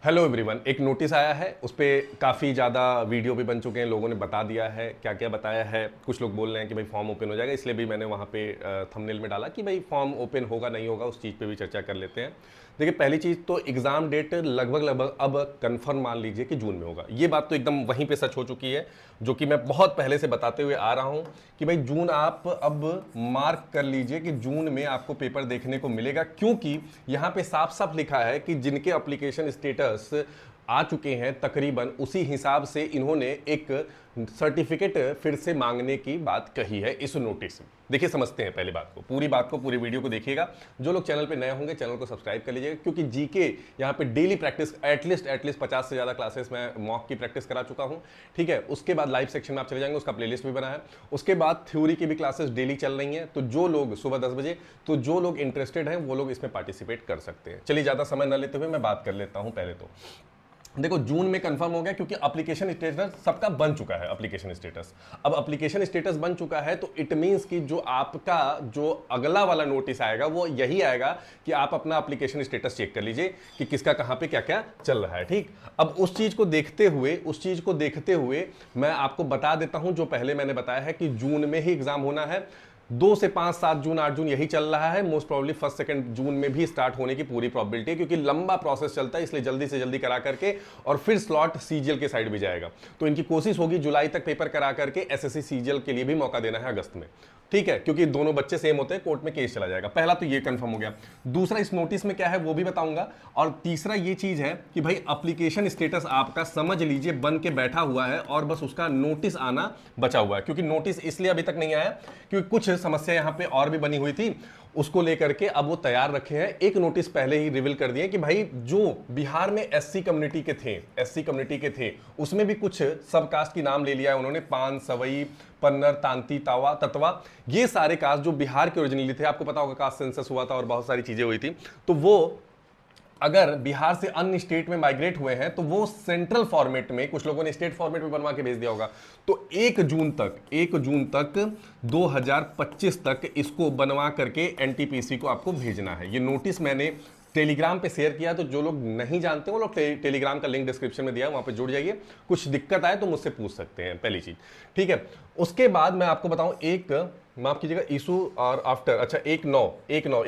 Hello everyone, एक notice आया है, उस पर काफ़ी ज़्यादा वीडियो भी बन चुके हैं, लोगों ने बता दिया है क्या क्या बताया है। कुछ लोग बोल रहे हैं कि भाई फॉर्म ओपन हो जाएगा, इसलिए भी मैंने वहाँ पे थंबनेल में डाला कि भाई फॉर्म ओपन होगा नहीं होगा, उस चीज़ पे भी चर्चा कर लेते हैं। देखिए, पहली चीज़ तो एग्ज़ाम डेट लगभग लगभग अब कंफर्म मान लीजिए कि जून में होगा। ये बात तो एकदम वहीं पे सच हो चुकी है, जो कि मैं बहुत पहले से बताते हुए आ रहा हूँ कि भाई जून आप अब मार्क कर लीजिए कि जून में आपको पेपर देखने को मिलेगा, क्योंकि यहाँ पे साफ साफ लिखा है कि जिनके एप्लीकेशन स्टेटस आ चुके हैं तकरीबन उसी हिसाब से इन्होंने एक सर्टिफिकेट फिर से मांगने की बात कही है इस नोटिस में। देखिए, समझते हैं पहले बात को, पूरी वीडियो को देखिएगा। जो लोग चैनल पे नए होंगे चैनल को सब्सक्राइब कर लीजिएगा, क्योंकि जीके यहाँ पे डेली प्रैक्टिस एटलीस्ट 50 से ज़्यादा क्लासेस में मॉक की प्रैक्टिस करा चुका हूँ। ठीक है, उसके बाद लाइव सेक्शन में आप चले जाएंगे, उसका प्लेलिस्ट भी बना है। उसके बाद थ्योरी की भी क्लासेस डेली चल रही हैं, तो जो लोग सुबह 10 बजे, तो जो लोग इंटरेस्टेड हैं वो लोग इसमें पार्टिसिपेट कर सकते हैं। चलिए, ज़्यादा समय न लेते हुए मैं बात कर लेता हूँ। पहले तो देखो, जून में कंफर्म हो गया क्योंकि एप्लीकेशन स्टेटस सबका बन चुका है। एप्लीकेशन स्टेटस अब एप्लीकेशन स्टेटस बन चुका है, तो इट मींस कि जो आपका जो अगला वाला नोटिस आएगा वो यही आएगा कि आप अपना एप्लीकेशन स्टेटस चेक कर लीजिए कि किसका कहां पे क्या क्या चल रहा है। ठीक, अब उस चीज को देखते हुए मैं आपको बता देता हूं, जो पहले मैंने बताया है कि जून में ही एग्जाम होना है। 2 से 5, 7 जून, 8 जून यही चल रहा है। मोस्ट प्रॉब्ली 1 जून में भी स्टार्ट होने की पूरी प्रॉबिलिटी है, क्योंकि लंबा प्रोसेस चलता है, इसलिए जल्दी से जल्दी करा करके और फिर स्लॉट सीजीएल के साइड भी जाएगा। तो इनकी कोशिश होगी जुलाई तक पेपर करा करके एसएससी सीजीएल के लिए भी मौका देना है अगस्त में। ठीक है, क्योंकि दोनों बच्चे सेम होते हैं, कोर्ट में केस चला जाएगा। पहला तो ये कंफर्म हो गया। दूसरा, इस नोटिस में क्या है वो भी बताऊंगा। और तीसरा ये चीज है कि भाई एप्लीकेशन स्टेटस आपका समझ लीजिए बन के बैठा हुआ है और बस उसका नोटिस आना बचा हुआ है। क्योंकि नोटिस इसलिए अभी तक नहीं आया क्योंकि कुछ समस्या यहाँ पे और भी बनी हुई थी, उसको लेकर के अब वो तैयार रखे हैं। एक नोटिस पहले ही रिवील कर दिए कि भाई जो बिहार में एससी कम्युनिटी के थे उसमें भी कुछ सब कास्ट की नाम ले लिया है उन्होंने। पान, सवई, पन्नर, तांती, तावा, ततवा, ये सारे कास्ट जो बिहार के ओरिजिनली थे, आपको पता होगा कास्ट सेंसस हुआ था और बहुत सारी चीजें हुई थी, तो वो अगर बिहार से अन्य स्टेट में माइग्रेट हुए हैं तो वो सेंट्रल फॉर्मेट में, कुछ लोगों ने स्टेट फॉर्मेट में बनवा के भेज दिया होगा, तो 1 जून तक 2025 तक इसको बनवा करके एनटीपीसी को आपको भेजना है। ये नोटिस मैंने टेलीग्राम पे शेयर किया, तो जो लोग नहीं जानते वो लोग टेलीग्राम का लिंक डिस्क्रिप्शन में दिया है, वहां पे जुड़ जाइए। कुछ दिक्कत आए तो मुझसे पूछ सकते हैं, पहली चीज। ठीक है, उसके बाद मैं आपको बताऊं, माफ कीजिएगा, इशू और आफ्टर, अच्छा 1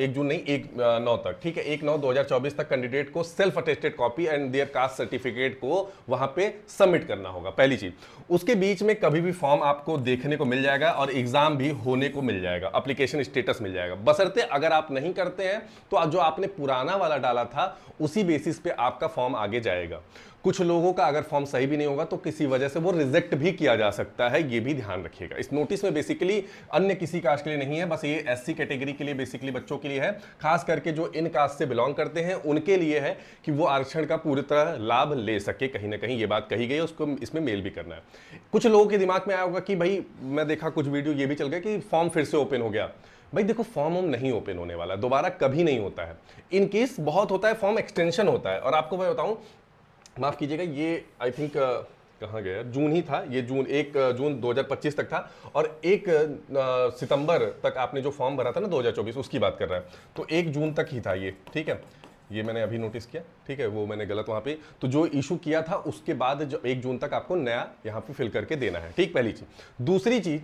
जून नहीं, 1/9 तक। ठीक है, 1/9/2024 तक कैंडिडेट को self attested copy and their caste certificate को वहां पे सबमिट करना होगा, पहली चीज। उसके बीच में कभी भी फॉर्म आपको देखने को मिल जाएगा और एग्जाम भी होने को मिल जाएगा, एप्लीकेशन स्टेटस मिल जाएगा, बशर्ते अगर आप नहीं करते हैं तो जो आपने पुराना वाला डाला था उसी बेसिस पे आपका फॉर्म आगे जाएगा। कुछ लोगों का अगर फॉर्म सही भी नहीं होगा तो किसी वजह से वो रिजेक्ट भी किया जा सकता है, ये भी ध्यान रखिएगा। इस नोटिस में बेसिकली अन्य किसी कास्ट के लिए नहीं है, बस ये एससी कैटेगरी के लिए, बेसिकली बच्चों के लिए है, खास करके जो इन कास्ट से बिलोंग करते हैं उनके लिए है कि वो आरक्षण का पूरी तरह लाभ ले सके। कहीं ना कहीं ये बात कही गई है, उसको इसमें मेल भी करना है। कुछ लोगों के दिमाग में आया होगा कि भाई, मैं देखा कुछ वीडियो ये भी चल गया कि फॉर्म फिर से ओपन हो गया। भाई देखो, फॉर्म नहीं ओपन होने वाला, दोबारा कभी नहीं होता है। इन केस बहुत होता है, फॉर्म एक्सटेंशन होता है। और आपको मैं बताऊं, माफ कीजिएगा, ये आई थिंक कहाँ गया, जून ही था ये, 1 जून 2025 तक था, और 1 सितंबर तक आपने जो फॉर्म भरा था ना 2024, उसकी बात कर रहा है, तो 1 जून तक ही था ये। ठीक है, ये मैंने अभी नोटिस किया। ठीक है, वो मैंने गलत वहां पे, तो जो इशू किया था उसके बाद जो 1 जून तक आपको नया यहाँ पे फिल करके देना है। ठीक, पहली चीज। दूसरी चीज,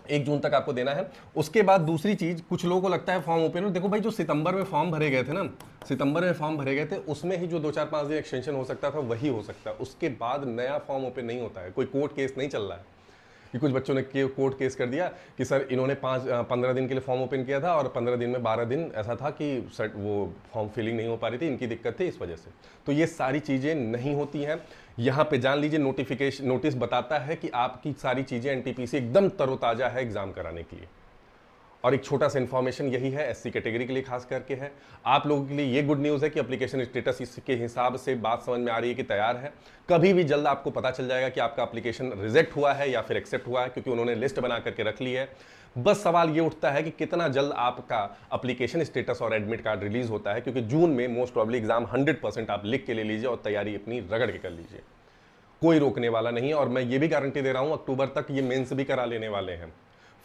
1 जून तक आपको देना है। उसके बाद दूसरी चीज, कुछ लोगों को लगता है फॉर्म ओपन हो, देखो भाई, जो सितंबर में फॉर्म भरे गए थे ना, उसमें ही जो 2-4-5 दिन एक्सटेंशन हो सकता था वही हो सकता है। उसके बाद नया फॉर्म ओपन नहीं होता है। कोई कोर्ट केस नहीं चल रहा है कि कुछ बच्चों ने कोर्ट केस कर दिया कि सर इन्होंने 15 दिन के लिए फॉर्म ओपन किया था और 15 दिन में 12 दिन ऐसा था कि सर वो फॉर्म फिलिंग नहीं हो पा रही थी, इनकी दिक्कत थी इस वजह से। तो ये सारी चीज़ें नहीं होती हैं। यहाँ पे जान लीजिए, नोटिस बताता है कि आपकी सारी चीज़ें एनटीपीसी एकदम तरोताज़ा है एग्जाम कराने के लिए। और एक छोटा सा इन्फॉर्मेशन यही है, एससी कैटेगरी के लिए खास करके है। आप लोगों के लिए ये गुड न्यूज़ है कि एप्लीकेशन स्टेटस इसके हिसाब से बात समझ में आ रही है कि तैयार है। कभी भी जल्द आपको पता चल जाएगा कि आपका एप्लीकेशन रिजेक्ट हुआ है या फिर एक्सेप्ट हुआ है, क्योंकि उन्होंने लिस्ट बना करके रख ली है। बस सवाल ये उठता है कि कितना जल्द आपका एप्लीकेशन स्टेटस और एडमिट कार्ड रिलीज होता है, क्योंकि जून में मोस्ट प्रॉब्ली एग्जाम 100% आप लिख के ले लीजिए और तैयारी अपनी रगड़ के कर लीजिए, कोई रोकने वाला नहीं है। और मैं ये भी गारंटी दे रहा हूं, अक्टूबर तक ये मेंस भी करा लेने वाले हैं।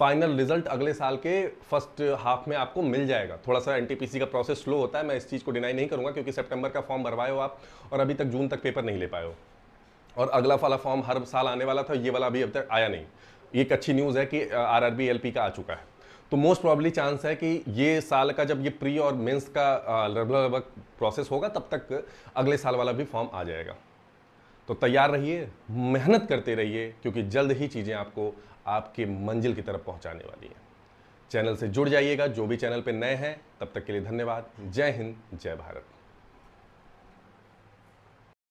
फाइनल रिजल्ट अगले साल के फर्स्ट हाफ में आपको मिल जाएगा। थोड़ा सा एनटीपीसी का प्रोसेस स्लो होता है, मैं इस चीज़ को डिनाई नहीं करूंगा, क्योंकि सितंबर का फॉर्म भरवाए हो आप और अभी तक जून तक पेपर नहीं ले पाए हो, और अगला वाला फॉर्म हर साल आने वाला था, ये वाला अभी अब तक आया नहीं। एक अच्छी न्यूज़ है कि आरआरबी एलपी का आ चुका है, तो मोस्ट प्रॉब्ली चांस है कि ये साल का जब ये प्री और मेंस का लगभग प्रोसेस होगा तब तक अगले साल वाला भी फॉर्म आ जाएगा। तो तैयार रहिए, मेहनत करते रहिए, क्योंकि जल्द ही चीज़ें आपको आपके मंजिल की तरफ पहुंचाने वाली हैं। चैनल से जुड़ जाइएगा जो भी चैनल पे नए हैं। तब तक के लिए धन्यवाद। जय हिंद, जय भारत।